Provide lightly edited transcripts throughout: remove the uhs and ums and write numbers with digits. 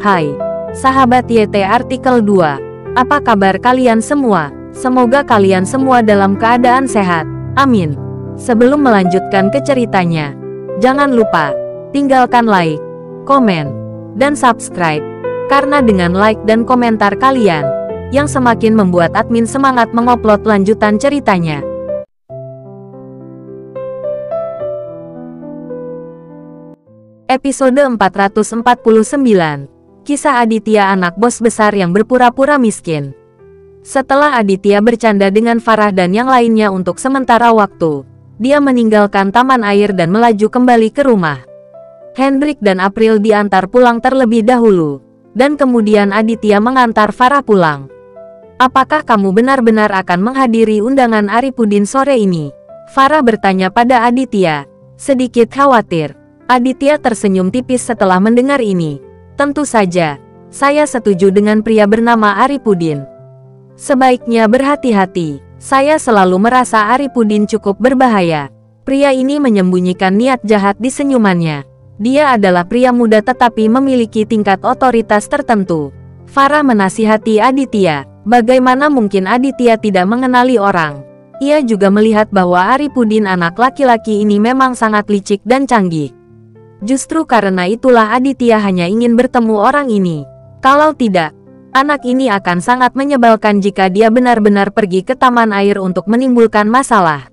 Hai, sahabat YT Artikel 2. Apa kabar kalian semua? Semoga kalian semua dalam keadaan sehat. Amin. Sebelum melanjutkan ke ceritanya, jangan lupa tinggalkan like, komen, dan subscribe. Karena dengan like dan komentar kalian, yang semakin membuat admin semangat mengupload lanjutan ceritanya. Episode 449. Kisah Aditya, anak bos besar yang berpura-pura miskin. Setelah Aditya bercanda dengan Farah dan yang lainnya untuk sementara waktu, dia meninggalkan taman air dan melaju kembali ke rumah. Hendrik dan April diantar pulang terlebih dahulu, dan kemudian Aditya mengantar Farah pulang. "Apakah kamu benar-benar akan menghadiri undangan Aripudin sore ini?" Farah bertanya pada Aditya, sedikit khawatir. Aditya tersenyum tipis setelah mendengar ini. "Tentu saja, saya setuju dengan pria bernama Aripudin. Sebaiknya berhati-hati. Saya selalu merasa Aripudin cukup berbahaya." Pria ini menyembunyikan niat jahat di senyumannya. Dia adalah pria muda tetapi memiliki tingkat otoritas tertentu. Farah menasihati Aditya. Bagaimana mungkin Aditya tidak mengenali orang? Ia juga melihat bahwa Aripudin, anak laki-laki ini, memang sangat licik dan canggih. Justru karena itulah Aditya hanya ingin bertemu orang ini. Kalau tidak, anak ini akan sangat menyebalkan jika dia benar-benar pergi ke taman air untuk menimbulkan masalah.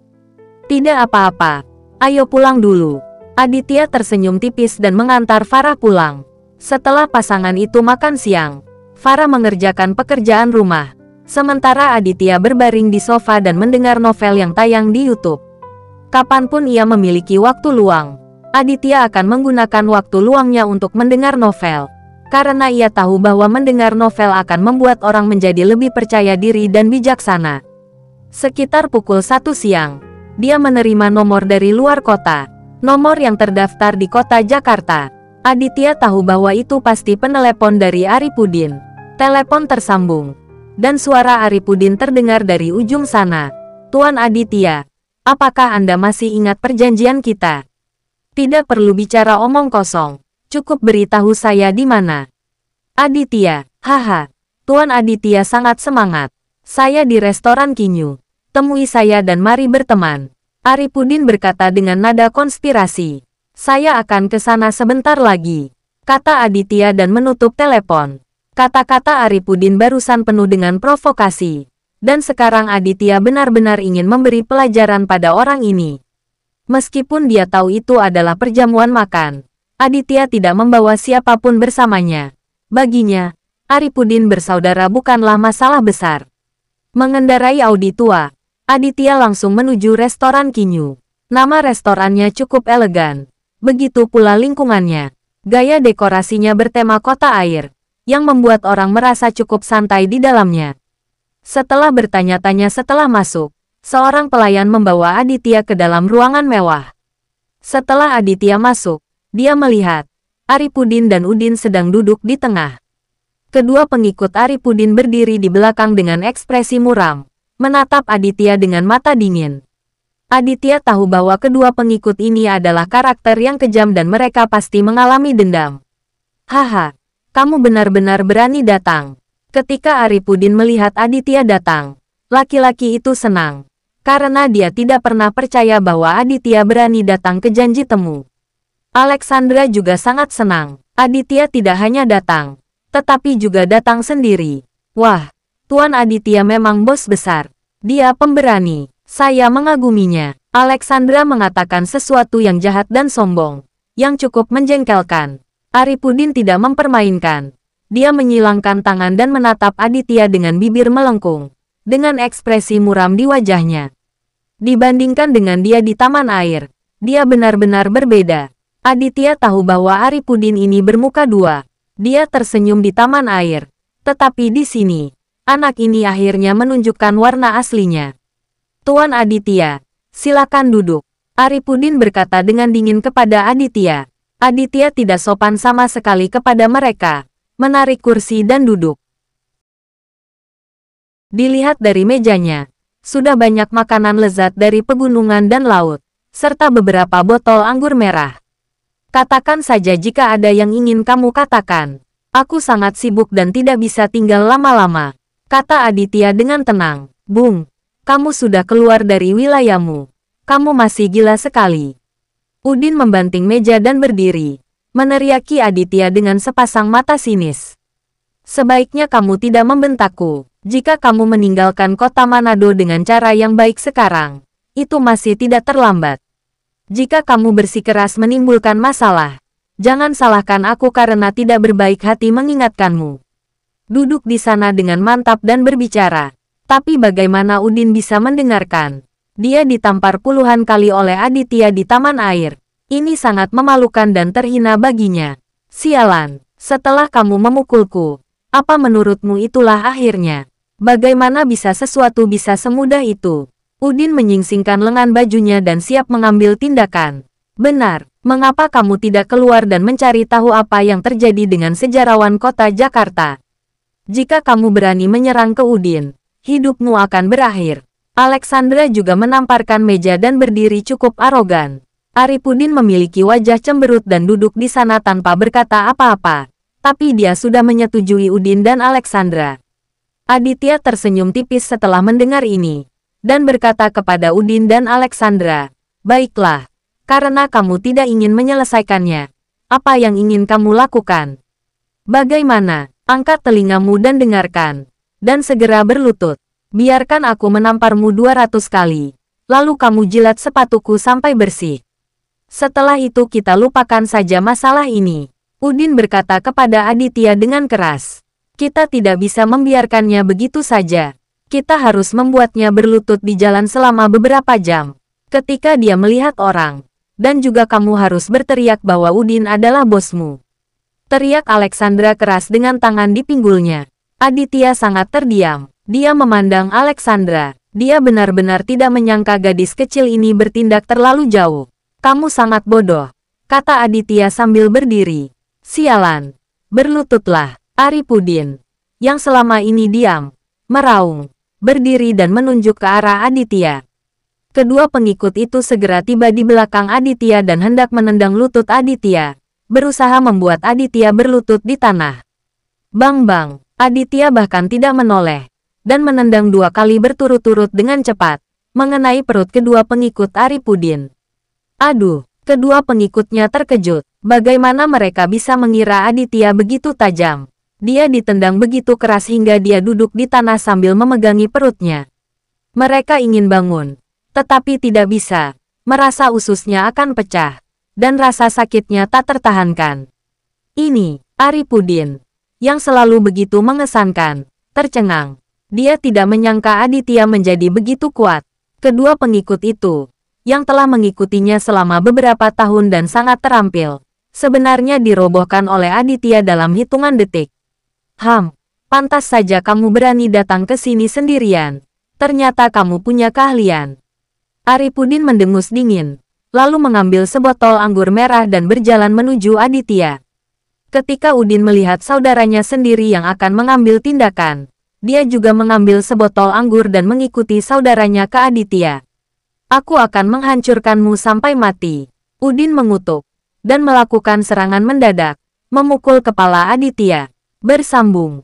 "Tidak apa-apa, ayo pulang dulu." Aditya tersenyum tipis dan mengantar Farah pulang. Setelah pasangan itu makan siang, Farah mengerjakan pekerjaan rumah, sementara Aditya berbaring di sofa dan mendengar novel yang tayang di YouTube. Kapanpun ia memiliki waktu luang, Aditya akan menggunakan waktu luangnya untuk mendengar novel, karena ia tahu bahwa mendengar novel akan membuat orang menjadi lebih percaya diri dan bijaksana. Sekitar pukul 1 siang, dia menerima nomor dari luar kota, nomor yang terdaftar di kota Jakarta. Aditya tahu bahwa itu pasti penelepon dari Aripudin. Telepon tersambung, dan suara Aripudin terdengar dari ujung sana. "Tuan Aditya, apakah Anda masih ingat perjanjian kita? Tidak perlu bicara omong kosong, cukup beritahu saya di mana." Aditya, "Haha, Tuan Aditya sangat semangat. Saya di restoran Kinyu. Temui saya dan mari berteman." Aripudin berkata dengan nada konspirasi. "Saya akan ke sana sebentar lagi," kata Aditya dan menutup telepon. Kata-kata Aripudin barusan penuh dengan provokasi, dan sekarang Aditya benar-benar ingin memberi pelajaran pada orang ini. Meskipun dia tahu itu adalah perjamuan makan, Aditya tidak membawa siapapun bersamanya. Baginya, Aripudin bersaudara bukanlah masalah besar. Mengendarai Audi tua, Aditya langsung menuju restoran Kinyu. Nama restorannya cukup elegan, begitu pula lingkungannya. Gaya dekorasinya bertema kota air, yang membuat orang merasa cukup santai di dalamnya. Setelah bertanya-tanya setelah masuk, seorang pelayan membawa Aditya ke dalam ruangan mewah. Setelah Aditya masuk, dia melihat Aripudin dan Udin sedang duduk di tengah. Kedua pengikut Aripudin berdiri di belakang dengan ekspresi muram, menatap Aditya dengan mata dingin. Aditya tahu bahwa kedua pengikut ini adalah karakter yang kejam dan mereka pasti mengalami dendam. "Haha, kamu benar-benar berani datang." Ketika Aripudin melihat Aditya datang, laki-laki itu senang, karena dia tidak pernah percaya bahwa Aditya berani datang ke janji temu. Alexandra juga sangat senang. Aditya tidak hanya datang, tetapi juga datang sendiri. "Wah, Tuan Aditya memang bos besar. Dia pemberani. Saya mengaguminya." Alexandra mengatakan sesuatu yang jahat dan sombong, yang cukup menjengkelkan. Aripudin tidak mempermainkan. Dia menyilangkan tangan dan menatap Aditya dengan bibir melengkung, dengan ekspresi muram di wajahnya. Dibandingkan dengan dia di taman air, dia benar-benar berbeda. Aditya tahu bahwa Aripudin ini bermuka dua. Dia tersenyum di taman air, tetapi di sini, anak ini akhirnya menunjukkan warna aslinya. "Tuan Aditya, silakan duduk," Aripudin berkata dengan dingin kepada Aditya. Aditya tidak sopan sama sekali kepada mereka, menarik kursi dan duduk. Dilihat dari mejanya, sudah banyak makanan lezat dari pegunungan dan laut, serta beberapa botol anggur merah. "Katakan saja jika ada yang ingin kamu katakan." Aku sangat sibuk dan tidak bisa tinggal lama-lama, kata Aditya dengan tenang. Bung, kamu sudah keluar dari wilayahmu. Kamu masih gila sekali. Udin membanting meja dan berdiri, meneriaki Aditya dengan sepasang mata sinis. Sebaiknya kamu tidak membentakku. Jika kamu meninggalkan kota Manado dengan cara yang baik sekarang, itu masih tidak terlambat. Jika kamu bersikeras menimbulkan masalah, jangan salahkan aku karena tidak berbaik hati mengingatkanmu. Duduk di sana dengan mantap dan berbicara. Tapi bagaimana Udin bisa mendengarkan? Dia ditampar puluhan kali oleh Aditya di taman air. Ini sangat memalukan dan terhina baginya. Sialan, setelah kamu memukulku, apa menurutmu itulah akhirnya? Bagaimana bisa sesuatu bisa semudah itu? Udin menyingsingkan lengan bajunya dan siap mengambil tindakan. Benar, mengapa kamu tidak keluar dan mencari tahu apa yang terjadi dengan sejarawan kota Jakarta? Jika kamu berani menyerang ke Udin, hidupmu akan berakhir. Alexandra juga menamparkan meja dan berdiri cukup arogan. Arifudin memiliki wajah cemberut dan duduk di sana tanpa berkata apa-apa. Tapi dia sudah menyetujui Udin dan Alexandra. Aditya tersenyum tipis setelah mendengar ini, dan berkata kepada Udin dan Alexandra, "Baiklah, karena kamu tidak ingin menyelesaikannya. Apa yang ingin kamu lakukan? Bagaimana? Angkat telingamu dan dengarkan, dan segera berlutut. Biarkan aku menamparmu 200 kali, lalu kamu jilat sepatuku sampai bersih. Setelah itu kita lupakan saja masalah ini." Udin berkata kepada Aditya dengan keras. Kita tidak bisa membiarkannya begitu saja. Kita harus membuatnya berlutut di jalan selama beberapa jam. Ketika dia melihat orang. Dan juga kamu harus berteriak bahwa Udin adalah bosmu. Teriak Alexandra keras dengan tangan di pinggulnya. Aditya sangat terdiam. Dia memandang Alexandra. Dia benar-benar tidak menyangka gadis kecil ini bertindak terlalu jauh. Kamu sangat bodoh, kata Aditya sambil berdiri. Sialan. Berlututlah. Arifudin, yang selama ini diam, meraung, berdiri dan menunjuk ke arah Aditya. Kedua pengikut itu segera tiba di belakang Aditya dan hendak menendang lutut Aditya, berusaha membuat Aditya berlutut di tanah. Bang-bang, Aditya bahkan tidak menoleh, dan menendang 2 kali berturut-turut dengan cepat, mengenai perut kedua pengikut Arifudin. Aduh, kedua pengikutnya terkejut, bagaimana mereka bisa mengira Aditya begitu tajam. Dia ditendang begitu keras hingga dia duduk di tanah sambil memegangi perutnya. Mereka ingin bangun, tetapi tidak bisa, merasa ususnya akan pecah, dan rasa sakitnya tak tertahankan. Ini, Arifudin, yang selalu begitu mengesankan, tercengang. Dia tidak menyangka Aditya menjadi begitu kuat. Kedua pengikut itu, yang telah mengikutinya selama beberapa tahun dan sangat terampil, sebenarnya dirobohkan oleh Aditya dalam hitungan detik. Pantas saja kamu berani datang ke sini sendirian. Ternyata kamu punya keahlian. Arifudin mendengus dingin, lalu mengambil sebotol anggur merah dan berjalan menuju Aditya. Ketika Udin melihat saudaranya sendiri yang akan mengambil tindakan, dia juga mengambil sebotol anggur dan mengikuti saudaranya ke Aditya. Aku akan menghancurkanmu sampai mati. Udin mengutuk, dan melakukan serangan mendadak, memukul kepala Aditya. Bersambung.